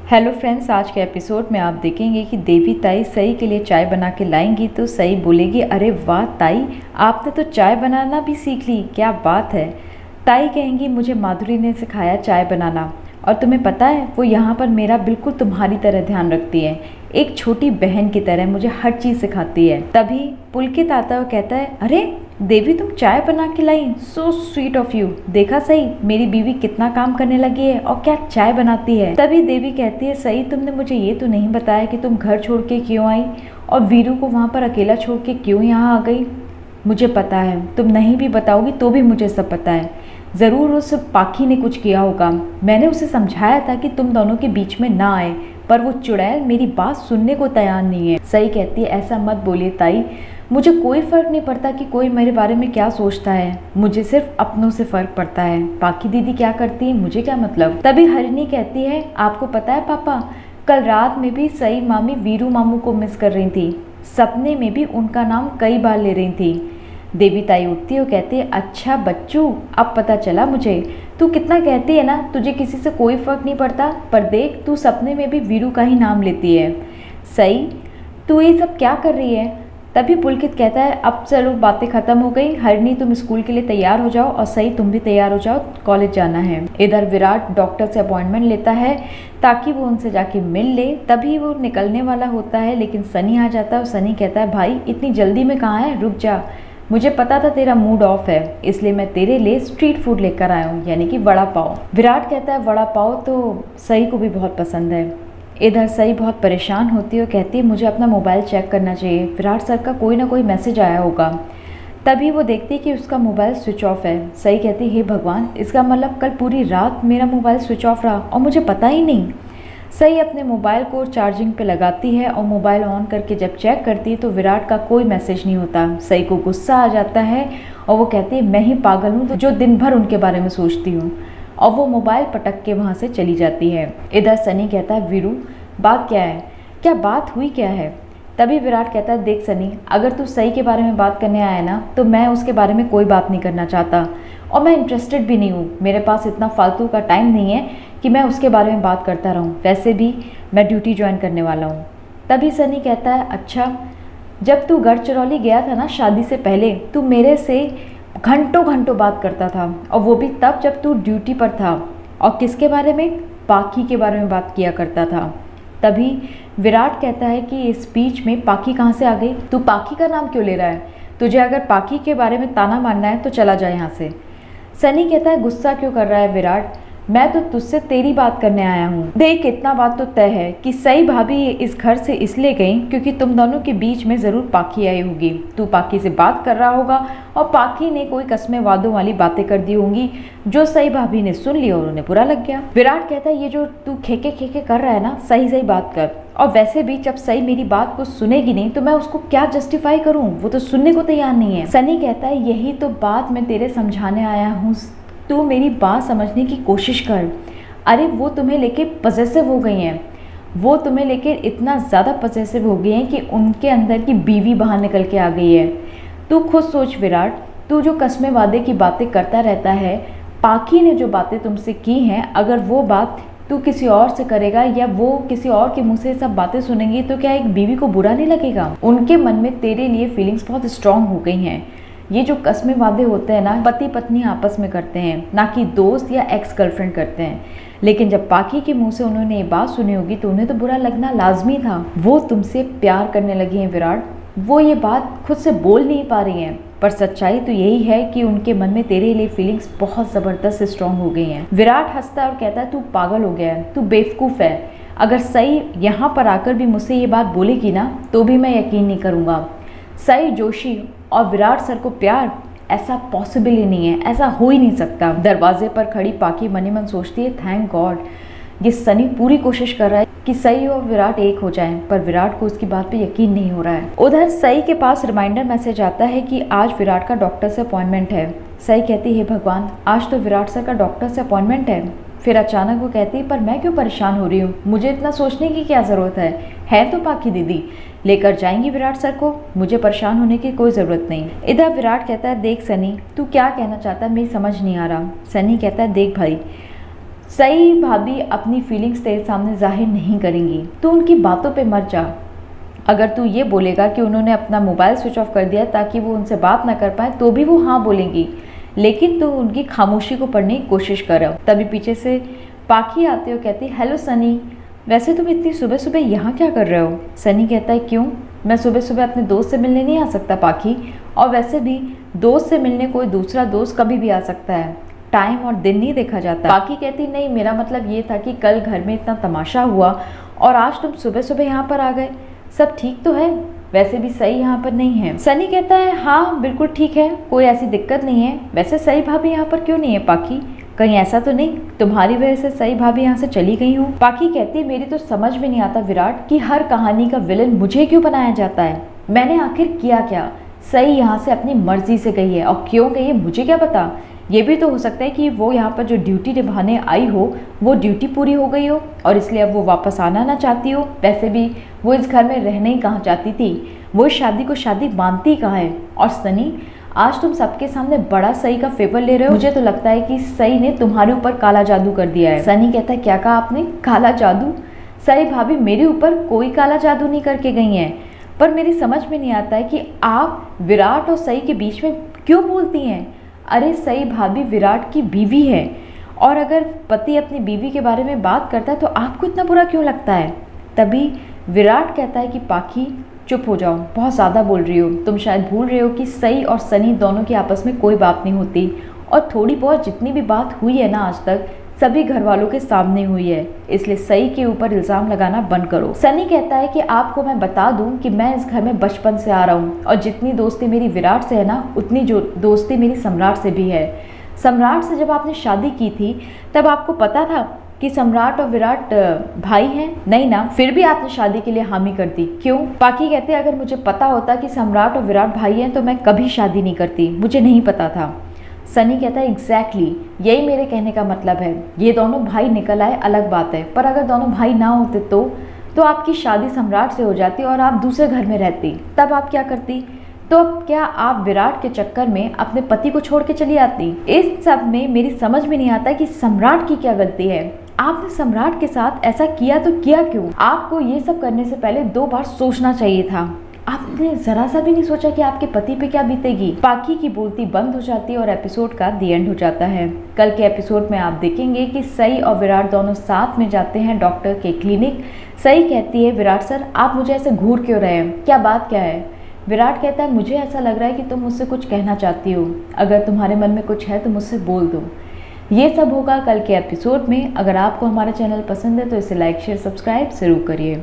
Hello friends, आज के episode में आप देखेंगे कि देवी ताई सई के लिए चाय बना के लाएंगी तो सई बोलेगी, अरे वाह ताई, आपने तो चाय बनाना भी सीख ली, क्या बात है। ताई कहेंगी, मुझे माधुरी ने सिखाया चाय बनाना, और तुम्हें पता है वो यहाँ पर मेरा बिल्कुल तुम्हारी तरह ध्यान रखती है, एक छोटी बहन की तरह मुझे हर चीज़ सिखाती है। तभी पुलकित आता है और कहता है, अरे देवी तुम चाय बना के लाई, सो स्वीट ऑफ यू। देखा सही मेरी बीवी कितना काम करने लगी है और क्या चाय बनाती है। तभी देवी कहती है, सही तुमने मुझे ये तो नहीं बताया कि तुम घर छोड़ के क्यों आई और वीरू को वहाँ पर अकेला छोड़ के क्यों यहाँ आ गई। मुझे पता है, तुम नहीं भी बताओगी तो भी मुझे सब पता है। ज़रूर उस पाखी ने कुछ किया होगा। मैंने उसे समझाया था कि तुम दोनों के बीच में ना आए, पर वो चुड़ैल मेरी बात सुनने को तैयार नहीं है। सही कहती है, ऐसा मत बोलिए ताई, मुझे कोई फ़र्क नहीं पड़ता कि कोई मेरे बारे में क्या सोचता है, मुझे सिर्फ अपनों से फ़र्क पड़ता है। पाखी दीदी क्या करती है मुझे क्या मतलब। तभी हरिणी कहती है, आपको पता है पापा, कल रात में भी सई मामी वीरू मामू को मिस कर रही थी, सपने में भी उनका नाम कई बार ले रही थी। देवी ताई उठती है और कहती है, अच्छा बच्चू, अब पता चला मुझे, तू कितना कहती है ना तुझे किसी से कोई फ़र्क नहीं पड़ता, पर देख तू सपने में भी वीरू का ही नाम लेती है। सही तू ये सब क्या कर रही है। तभी पुलकित कहता है, अब चलो बातें ख़त्म हो गई, हरिणी तुम स्कूल के लिए तैयार हो जाओ और सही तुम भी तैयार हो जाओ, कॉलेज जाना है। इधर विराट डॉक्टर से अपॉइंटमेंट लेता है ताकि वो उनसे जाके मिल ले। तभी वो निकलने वाला होता है लेकिन सनी आ जाता है और सनी कहता है, भाई इतनी जल्दी में कहाँ है, रुक जा, मुझे पता था तेरा मूड ऑफ है, इसलिए मैं तेरे लिए स्ट्रीट फूड लेकर आया हूँ, यानी कि वड़ा पाव। विराट कहता है, वड़ा पाव तो सई को भी बहुत पसंद है। इधर सई बहुत परेशान होती है और कहती है, मुझे अपना मोबाइल चेक करना चाहिए, विराट सर का कोई ना कोई मैसेज आया होगा। तभी वो देखती है कि उसका मोबाइल स्विच ऑफ है। सई कहती है, हे भगवान, इसका मतलब कल पूरी रात मेरा मोबाइल स्विच ऑफ रहा और मुझे पता ही नहीं। सई अपने मोबाइल को चार्जिंग पे लगाती है और मोबाइल ऑन करके जब चेक करती है तो विराट का कोई मैसेज नहीं होता। सई को गुस्सा आ जाता है और वो कहती है, मैं ही पागल हूँ जो दिन भर उनके बारे में सोचती हूँ, और वो मोबाइल पटक के वहाँ से चली जाती है। इधर सनी कहता है, वीरू बात क्या है, क्या बात हुई क्या है। तभी विराट कहता है, देख सनी, अगर तू सई के बारे में बात करने आया ना तो मैं उसके बारे में कोई बात नहीं करना चाहता और मैं इंटरेस्टेड भी नहीं हूँ। मेरे पास इतना फालतू का टाइम नहीं है कि मैं उसके बारे में बात करता रहूँ, वैसे भी मैं ड्यूटी ज्वाइन करने वाला हूँ। तभी सनी कहता है, अच्छा जब तू गढ़चिरौली गया था ना शादी से पहले, तू मेरे से घंटों घंटों बात करता था, और वो भी तब जब तू ड्यूटी पर था, और किसके बारे में, पाखी के बारे में बात किया करता था। तभी विराट कहता है कि इस बीच में पाखी कहाँ से आ गई, तू पाखी का नाम क्यों ले रहा है, तुझे अगर पाखी के बारे में ताना मारना है तो चला जाए यहाँ से। सनी कहता है, गुस्सा क्यों कर रहा है विराट, मैं तो तुझसे तेरी बात करने आया हूँ। देख इतना बात तो तय है कि सई भाभी इस घर से इसलिए गई क्योंकि तुम दोनों के बीच में ज़रूर पाखी आई होगी। तू पाखी से बात कर रहा होगा और पाखी ने कोई कस्में वादों वाली बातें कर दी होंगी जो सई भाभी ने सुन ली और उन्हें बुरा लग गया। विराट कहता है, ये जो तू खेके खेके कर रहा है ना, सही सही बात कर, और वैसे भी जब सई मेरी बात को सुनेगी नहीं तो मैं उसको क्या जस्टिफाई करूँ, वो तो सुनने को तैयार नहीं है। सनी कहता है, यही तो बात मैं तेरे समझाने आया हूँ, तू मेरी बात समझने की कोशिश कर। अरे वो तुम्हें लेके पजेसिव हो गई हैं, वो तुम्हें लेके इतना ज़्यादा पजेसिव हो गई हैं कि उनके अंदर की बीवी बाहर निकल के आ गई है। तू खुद सोच विराट, तू जो कस्मे वादे की बातें करता रहता है, पाखी ने जो बातें तुमसे की हैं, अगर वो बात तू किसी और से करेगा या वो किसी और के मुंह से सब बातें सुनेंगी तो क्या एक बीवी को बुरा नहीं लगेगा। उनके मन में तेरे लिए फीलिंग्स बहुत स्ट्रांग हो गई हैं। ये जो कस्मे वादे होते हैं ना, पति पत्नी आपस में करते हैं, ना कि दोस्त या एक्स गर्लफ्रेंड करते हैं। लेकिन जब पाखी के मुंह से उन्होंने ये बात सुनी होगी तो उन्हें तो बुरा लगना लाजमी था। वो तुमसे प्यार करने लगी हैं विराट, वो ये बात खुद से बोल नहीं पा रही हैं, पर सच्चाई तो यही है कि उनके मन में तेरे लिए फीलिंग्स बहुत ज़बरदस्त स्ट्रॉन्ग हो गई हैं। विराट हंसता है और कहता है, तू पागल हो गया है, तू बेवकूफ़ है, अगर सई यहाँ पर आकर भी मुझसे ये बात बोलेगी ना तो भी मैं यकीन नहीं करूँगा। सई जोशी और विराट सर को प्यार, ऐसा पॉसिबल ही नहीं है, ऐसा हो ही नहीं सकता। दरवाजे पर खड़ी पाखी मनी मन सोचती है, थैंक गॉड, ये सनी पूरी कोशिश कर रहा है कि सई और विराट एक हो जाएं, पर विराट को उसकी बात पे यकीन नहीं हो रहा है। उधर सई के पास रिमाइंडर मैसेज आता है कि आज विराट का डॉक्टर से अपॉइंटमेंट है। सई कहती है, भगवान, आज तो विराट सर का डॉक्टर से अपॉइंटमेंट है। फिर अचानक वो कहती है, पर मैं क्यों परेशान हो रही हूँ, मुझे इतना सोचने की क्या ज़रूरत है तो पाखी दीदी लेकर जाएंगी विराट सर को, मुझे परेशान होने की कोई ज़रूरत नहीं। इधर विराट कहता है, देख सनी, तू क्या कहना चाहता है मेरी समझ नहीं आ रहा। सनी कहता है, देख भाई, सई भाभी अपनी फीलिंग्स तेरे सामने जाहिर नहीं करेंगी, तू उनकी बातों पे मर जा। अगर तू ये बोलेगा कि उन्होंने अपना मोबाइल स्विच ऑफ कर दिया ताकि वो उनसे बात ना कर पाए तो भी वो हाँ बोलेंगी, लेकिन तू उनकी खामोशी को पढ़ने की कोशिश कर। तभी पीछे से पाखी आते हो कहती, हेलो सनी, वैसे तुम इतनी सुबह सुबह यहाँ क्या कर रहे हो? सनी कहता है, क्यों, मैं सुबह सुबह अपने दोस्त से मिलने नहीं आ सकता पाखी? और वैसे भी दोस्त से मिलने कोई दूसरा दोस्त कभी भी आ सकता है, टाइम और दिन नहीं देखा जाता। पाखी कहती, नहीं, मेरा मतलब ये था कि कल घर में इतना तमाशा हुआ और आज तुम सुबह सुबह यहाँ पर आ गए, सब ठीक तो है? वैसे भी सही यहाँ पर नहीं है। सनी कहता है, हाँ बिल्कुल ठीक है, कोई ऐसी दिक्कत नहीं है। वैसे सही भाभी यहाँ पर क्यों नहीं है पाखी? कहीं ऐसा तो नहीं तुम्हारी वजह से सही भाभी यहाँ से चली गई हो? पाखी कहती है, मेरी तो समझ में नहीं आता विराट कि हर कहानी का विलन मुझे क्यों बनाया जाता है। मैंने आखिर किया क्या? सही यहाँ से अपनी मर्जी से गई है, और क्यों गई है मुझे क्या पता। ये भी तो हो सकता है कि वो यहाँ पर जो ड्यूटी निभाने आई हो वो ड्यूटी पूरी हो गई हो और इसलिए अब वो वापस आना ना चाहती हो। वैसे भी वो इस घर में रहने ही कहाँ चाहती थी, वो इस शादी को शादी मानती कहाँ है। और सनी, आज तुम सबके सामने बड़ा सही का फेवर ले रहे हो। मुझे तो लगता है कि सही ने तुम्हारे ऊपर काला जादू कर दिया है। सनी कहता है, क्या कहा आपने? काला जादू? सही भाभी मेरे ऊपर कोई काला जादू नहीं करके गई हैं, पर मेरी समझ में नहीं आता है कि आप विराट और सई के बीच में क्यों बोलती हैं। अरे सई भाभी विराट की बीवी है, और अगर पति अपनी बीवी के बारे में बात करता है तो आपको इतना बुरा क्यों लगता है? तभी विराट कहता है कि पाखी चुप हो जाओ, बहुत ज़्यादा बोल रही हो, तुम शायद भूल रहे हो कि सई और सनी दोनों की आपस में कोई बात नहीं होती, और थोड़ी बहुत जितनी भी बात हुई है ना आज तक सभी घर वालों के सामने हुई है, इसलिए सई के ऊपर इल्ज़ाम लगाना बंद करो। सनी कहता है कि आपको मैं बता दूं कि मैं इस घर में बचपन से आ रहा हूं, और जितनी दोस्ती मेरी विराट से है ना उतनी जो दोस्ती मेरी सम्राट से भी है। सम्राट से जब आपने शादी की थी तब आपको पता था कि सम्राट और विराट भाई हैं? नहीं ना, फिर भी आपने शादी के लिए हामी कर दी, क्यों? पाखी कहते हैं, अगर मुझे पता होता कि सम्राट और विराट भाई हैं तो मैं कभी शादी नहीं करती, मुझे नहीं पता था। सनी कहता है, एग्जैक्टली यही मेरे कहने का मतलब है, ये दोनों भाई निकल आए अलग बात है, पर अगर दोनों भाई ना होते तो आपकी शादी सम्राट से हो जाती और आप दूसरे घर में रहती, तब आप क्या करती? तो अब क्या आप विराट के चक्कर में अपने पति को छोड़ के चली आती? इस सब में मेरी समझ में नहीं आता कि सम्राट की क्या गलती है। आपने सम्राट के साथ ऐसा किया तो किया क्यों? आपको ये सब करने से पहले 2 बार सोचना चाहिए था। आपने जरा सा भी नहीं सोचा कि आपके पति पे क्या बीतेगी। पाखी की बोलती बंद हो जाती है और एपिसोड का दी एंड हो जाता है। कल के एपिसोड में आप देखेंगे कि सई और विराट दोनों साथ में जाते हैं डॉक्टर के क्लिनिक। सई कहती है, विराट सर आप मुझे ऐसे घूर क्यों रहे हैं, क्या बात क्या है? विराट कहता है, मुझे ऐसा लग रहा है कि तुम मुझसे कुछ कहना चाहती हो, अगर तुम्हारे मन में कुछ है तो मुझसे बोल दो। ये सब होगा कल के एपिसोड में। अगर आपको हमारा चैनल पसंद है तो इसे लाइक शेयर सब्सक्राइब जरूर करिए।